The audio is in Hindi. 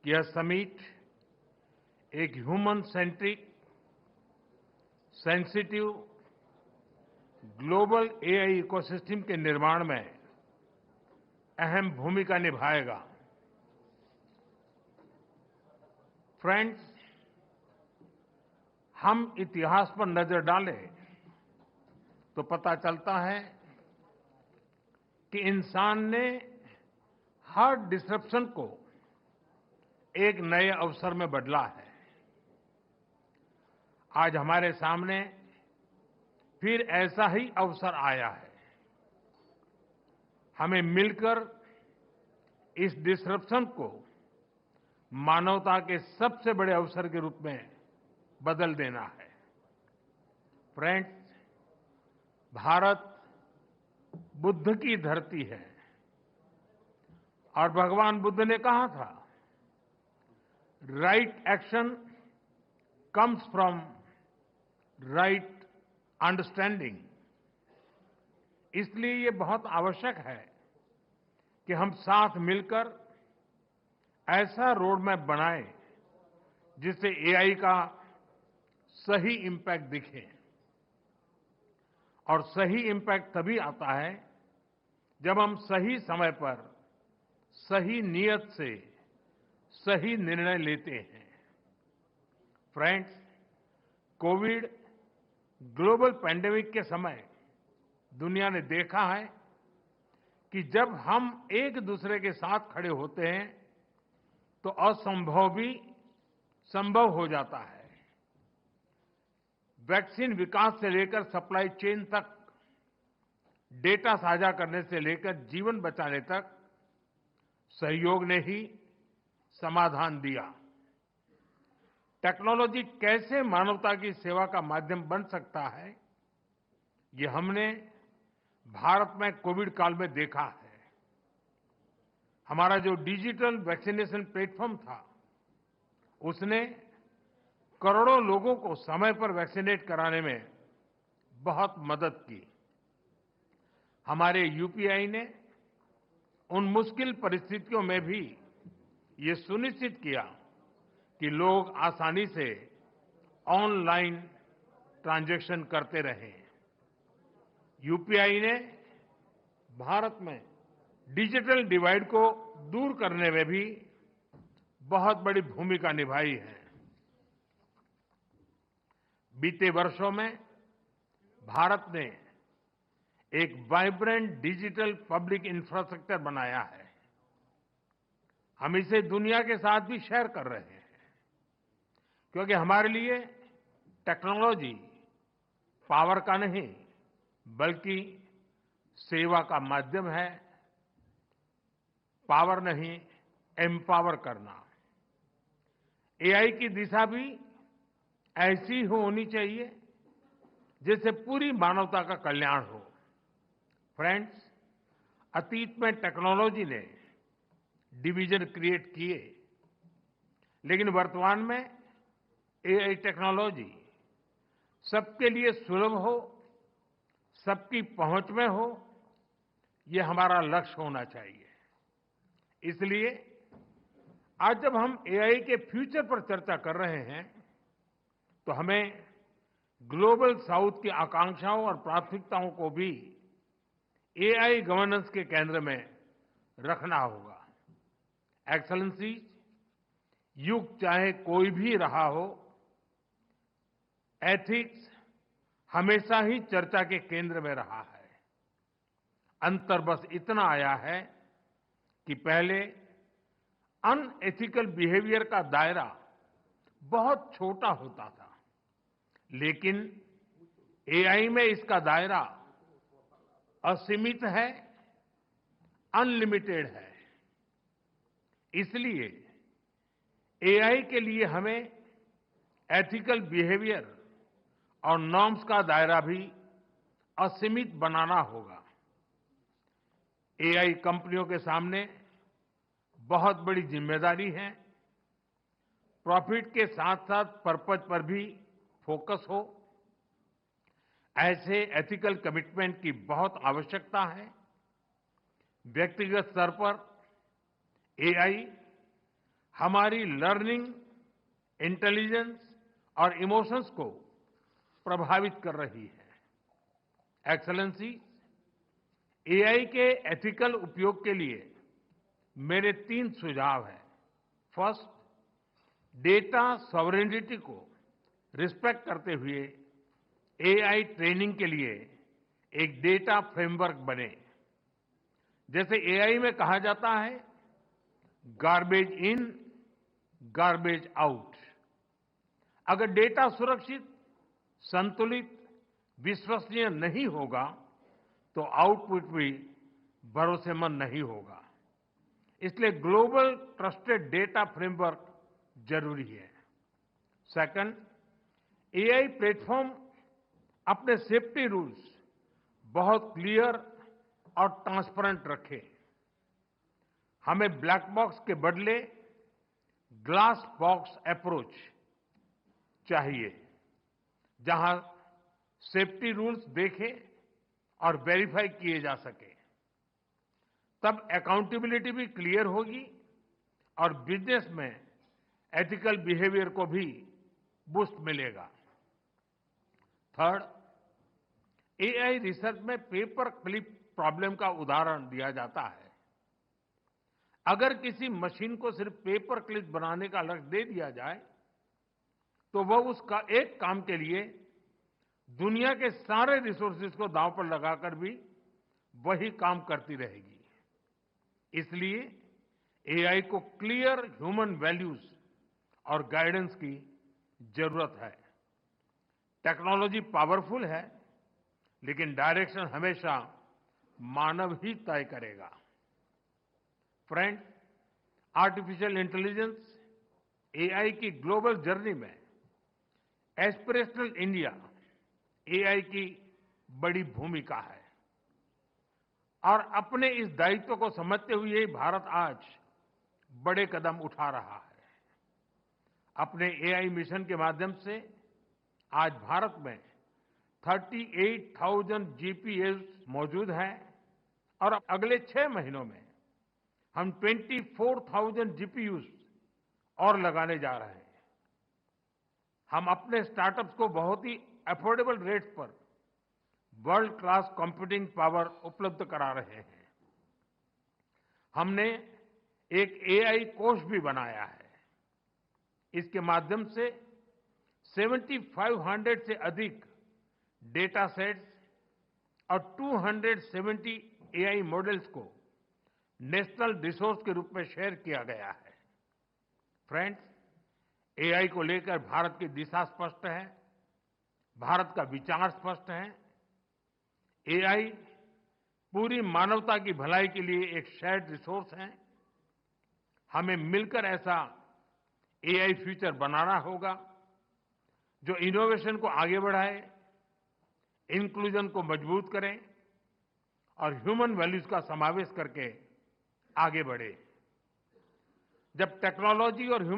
कि यह समिट एक human centric, sensitive, global AI ecosystem के निर्माण में अहम भूमिका निभाएगा। फ्रेंड्स, हम इतिहास पर नजर डालें तो पता चलता है कि इंसान ने हर डिसरप्शन को एक नए अवसर में बदला है। आज हमारे सामने फिर ऐसा ही अवसर आया है। हमें मिलकर इस डिसरप्शन को मानवता के सबसे बड़े अवसर के रूप में बदल देना है। फ्रेंड्स, भारत बुद्ध की धरती है और भगवान बुद्ध ने कहा था, right action comes from right understanding. इसलिए ये बहुत आवश्यक है कि हम साथ मिलकर ऐसा रोड मैप बनाएं जिससे एआई का सही इम्पैक्ट दिखे। और सही इम्पैक्ट तभी आता है जब हम सही समय पर, सही नियत से सही निर्णय लेते हैं। फ्रेंड्स, कोविड ग्लोबल पैंडेमिक के समय दुनिया ने देखा है कि जब हम एक दूसरे के साथ खड़े होते हैं तो असंभव भी संभव हो जाता है। वैक्सीन विकास से लेकर सप्लाई चेन तक, डेटा साझा करने से लेकर जीवन बचाने तक सहयोग ने ही समाधान दिया। टेक्नोलॉजी कैसे मानवता की सेवा का माध्यम बन सकता है, ये हमने भारत में कोविड काल में देखा है। हमारा जो डिजिटल वैक्सीनेशन प्लेटफॉर्म था, उसने करोड़ों लोगों को समय पर वैक्सीनेट कराने में बहुत मदद की। हमारे यूपीआई ने उन मुश्किल परिस्थितियों में भी ये सुनिश्चित किया कि लोग आसानी से ऑनलाइन ट्रांजैक्शन करते रहें। यूपीआई ने भारत में डिजिटल डिवाइड को दूर करने में भी बहुत बड़ी भूमिका निभाई है। बीते वर्षों में भारत ने एक वाइब्रेंट डिजिटल पब्लिक इंफ्रास्ट्रक्चर बनाया है। हम इसे दुनिया के साथ भी शेयर कर रहे हैं, क्योंकि हमारे लिए टेक्नोलॉजी पावर का नहीं बल्कि सेवा का माध्यम है। पावर नहीं, एम्पावर करना। एआई की दिशा भी ऐसी होनी चाहिए जिससे पूरी मानवता का कल्याण हो। फ्रेंड्स, अतीत में टेक्नोलॉजी ने डिवीजन क्रिएट किए, लेकिन वर्तमान में एआई टेक्नोलॉजी सबके लिए सुलभ हो, सबकी पहुंच में हो, यह हमारा लक्ष्य होना चाहिए। इसलिए आज जब हम एआई के फ्यूचर पर चर्चा कर रहे हैं तो हमें ग्लोबल साउथ की आकांक्षाओं और प्राथमिकताओं को भी एआई गवर्नेंस के केंद्र में रखना होगा। एक्सेलेंसी, युग चाहे कोई भी रहा हो, एथिक्स हमेशा ही चर्चा के केंद्र में रहा है। अंतर बस इतना आया है कि पहले अनएथिकल बिहेवियर का दायरा बहुत छोटा होता था, लेकिन एआई में इसका दायरा असीमित है, अनलिमिटेड है। इसलिए एआई के लिए हमें एथिकल बिहेवियर और नॉर्म्स का दायरा भी असीमित बनाना होगा। एआई कंपनियों के सामने बहुत बड़ी जिम्मेदारी है। प्रॉफिट के साथ साथ पर्पज पर भी फोकस हो, ऐसे एथिकल कमिटमेंट की बहुत आवश्यकता है। व्यक्तिगत स्तर पर एआई हमारी लर्निंग, इंटेलिजेंस और इमोशंस को प्रभावित कर रही है। एक्सेलेंसी, एआई के एथिकल उपयोग के लिए मेरे 3 सुझाव हैं। फर्स्ट, डेटा सॉवरेनिटी को रिस्पेक्ट करते हुए एआई ट्रेनिंग के लिए एक डेटा फ्रेमवर्क बने। जैसे एआई में कहा जाता है, गार्बेज इन, गार्बेज आउट। अगर डेटा सुरक्षित, संतुलित, विश्वसनीय नहीं होगा तो आउटपुट भी भरोसेमंद नहीं होगा। इसलिए ग्लोबल ट्रस्टेड डेटा फ्रेमवर्क जरूरी है। सेकंड, एआई प्लेटफॉर्म अपने सेफ्टी रूल्स बहुत क्लियर और ट्रांसपेरेंट रखे। हमें ब्लैक बॉक्स के बदले ग्लास बॉक्स अप्रोच चाहिए, जहां सेफ्टी रूल्स देखे और वेरीफाई किए जा सके। तब अकाउंटेबिलिटी भी क्लियर होगी और बिजनेस में एथिकल बिहेवियर को भी बूस्ट मिलेगा। थर्ड, एआई रिसर्च में पेपर क्लिप प्रॉब्लम का उदाहरण दिया जाता है। अगर किसी मशीन को सिर्फ पेपर क्लिप बनाने का लक्ष्य दे दिया जाए तो वह उसका एक काम के लिए दुनिया के सारे रिसोर्सेज को दांव पर लगाकर भी वही काम करती रहेगी। इसलिए एआई को क्लियर ह्यूमन वैल्यूज और गाइडेंस की जरूरत है। टेक्नोलॉजी पावरफुल है, लेकिन डायरेक्शन हमेशा मानव ही तय करेगा। फ्रेंड्स, आर्टिफिशियल इंटेलिजेंस, एआई की ग्लोबल जर्नी में एस्पिरेशनल इंडिया एआई की बड़ी भूमिका है और अपने इस दायित्व को समझते हुए भारत आज बड़े कदम उठा रहा है। अपने एआई मिशन के माध्यम से आज भारत में 38,000 जीपीएस मौजूद हैं और अगले 6 महीनों में हम 24,000 जीपीयूज और लगाने जा रहे हैं। हम अपने स्टार्टअप्स को बहुत ही अफोर्डेबल रेट्स पर वर्ल्ड क्लास कंप्यूटिंग पावर उपलब्ध करा रहे हैं। हमने एक एआई कोष भी बनाया है। इसके माध्यम से 7,500 से अधिक डेटा सेट्स और 270 एआई मॉडल्स को नेशनल रिसोर्स के रूप में शेयर किया गया है। फ्रेंड्स, एआई को लेकर भारत की दिशा स्पष्ट है, भारत का विचार स्पष्ट है। एआई पूरी मानवता की भलाई के लिए एक शेयर्ड रिसोर्स है। हमें मिलकर ऐसा एआई फ्यूचर बनाना होगा जो इनोवेशन को आगे बढ़ाए, इंक्लूजन को मजबूत करे और ह्यूमन वैल्यूज का समावेश करके आगे बढ़े। जब टेक्नोलॉजी और